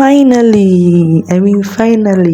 Finally,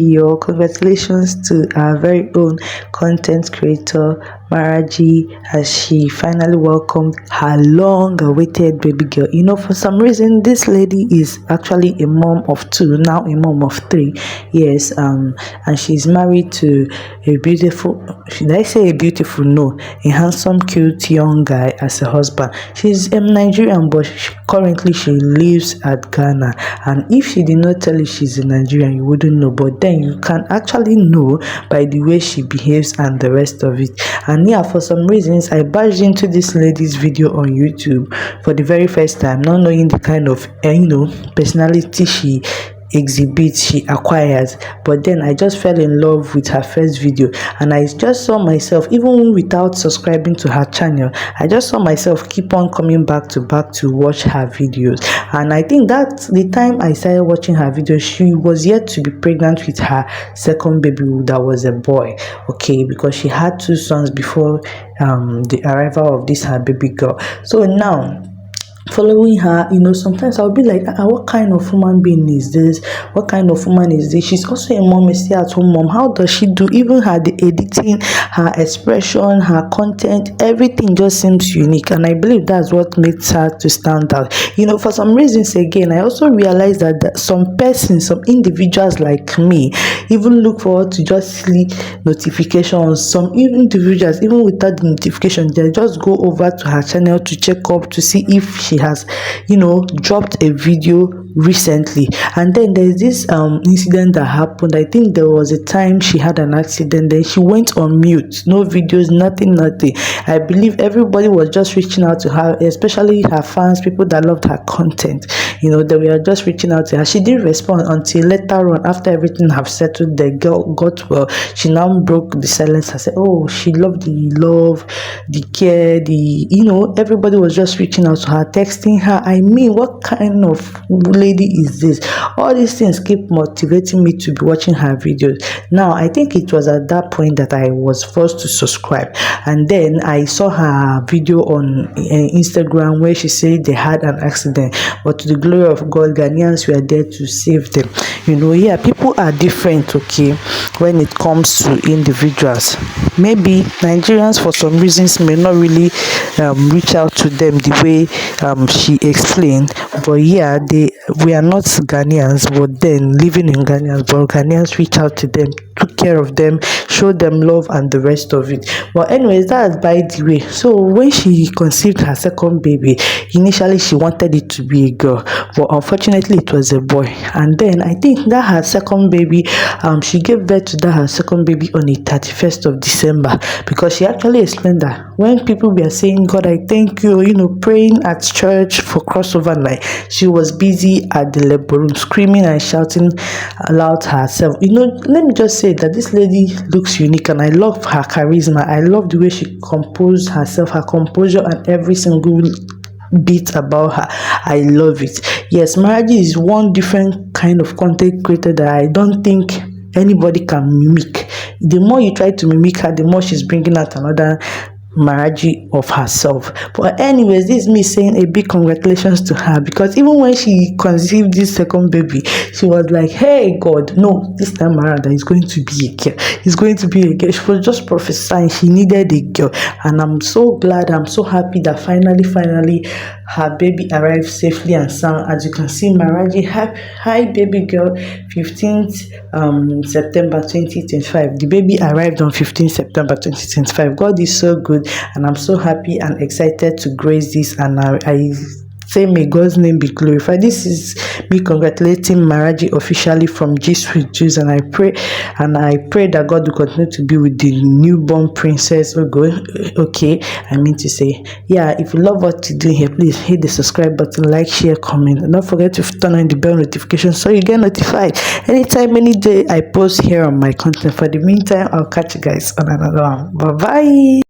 your congratulations to our very own content creator Maraji, as she finally welcomed her long-awaited baby girl. For some reason, this lady is actually a mom of two, now a mom of three. Yes, and she's married to a beautiful, should I say a beautiful? No, a handsome, cute young guy as a husband. She's Nigerian, but currently she lives at Ghana. And if she did not tell you she's a Nigerian, you wouldn't know. But then you can actually know by the way she behaves and the rest of it. And yeah, for some reasons, I barged into this lady's video on YouTube for the very first time, not knowing the kind of personality she exhibits, she acquires. But then I just fell in love with her first video, and I just saw myself, even without subscribing to her channel, I just saw myself keep on coming back to watch her videos. And I think that the time I started watching her videos, she was yet to be pregnant with her second baby, that was a boy. Okay, because she had two sons before the arrival of this her baby girl. So now, following her, sometimes I'll be like, what kind of human being is this? What kind of woman is this? She's also a mom, a stay-at-home mom. How does she do? Even the editing, her expression, her content, everything just seems unique. And I believe that's what makes her to stand out. For some reasons, again, I also realized that some persons, some individuals like me, even look forward to just see notifications. Some individuals, even without the notification, they just go over to her channel to check up to see if she has dropped a video recently. And then there's this incident that happened. I think there was a time she had an accident, then she went on mute, no videos, nothing. I believe everybody was just reaching out to her, especially her fans, people that loved her content. They were just reaching out to her. She didn't respond until later on, after everything have settled, the girl got well. She now broke the silence and said, oh, she loved the love, the care, everybody was just reaching out to her, texting her. I mean, what kind of lady is this? All these things keep motivating me to be watching her videos. Now, I think it was at that point that I was forced to subscribe. And then I saw her video on Instagram where she said they had an accident, but to the glory of God, Ghanaians were there to save them. Yeah, people are different, okay, when it comes to individuals. Maybe Nigerians, for some reasons, may not really reach out to them the way she explained. But yeah, we are not Ghanaians, but then living in Ghanaians reach out to them, took care of them, show them love and the rest of it. But anyways, that's by the way. So when she conceived her second baby, initially she wanted it to be a girl, but unfortunately it was a boy. And then I think that her second baby, she gave birth to that her second baby on the 31st of December, because she actually explained that when people were saying, God, I thank you, praying at church for crossover night, she was busy at the labor room screaming and shouting aloud herself. Let me just say that this lady looks unique, and I love her charisma. I love the way she composed herself, her composure, and every single bit about her. I love it. Yes, Maraji is one different kind of content creator that I don't think anybody can mimic. The more you try to mimic her, the more she's bringing out another Maraji of herself. But anyways, this is me saying a big congratulations to her, because even when she conceived this second baby, she was like, hey God, no, this time around it's going to be a girl. It's going to be a girl. She was just prophesying she needed a girl. And I'm so glad, I'm so happy that finally her baby arrived safely and sound. As you can see, Maraji, hi baby girl, 15th September 2025. The baby arrived on 15th September 2025. God is so good, and I'm so happy and excited to grace this, and I say may God's name be glorified. This is me congratulating Maraji officially from Gist with Juice, and I pray that God will continue to be with the newborn princess. Okay, I mean to say, yeah, if you love what you do here, please hit the subscribe button, like, share, comment, and don't forget to turn on the bell notification so you get notified anytime, any day I post here on my content. For the meantime, I'll catch you guys on another one. Bye bye.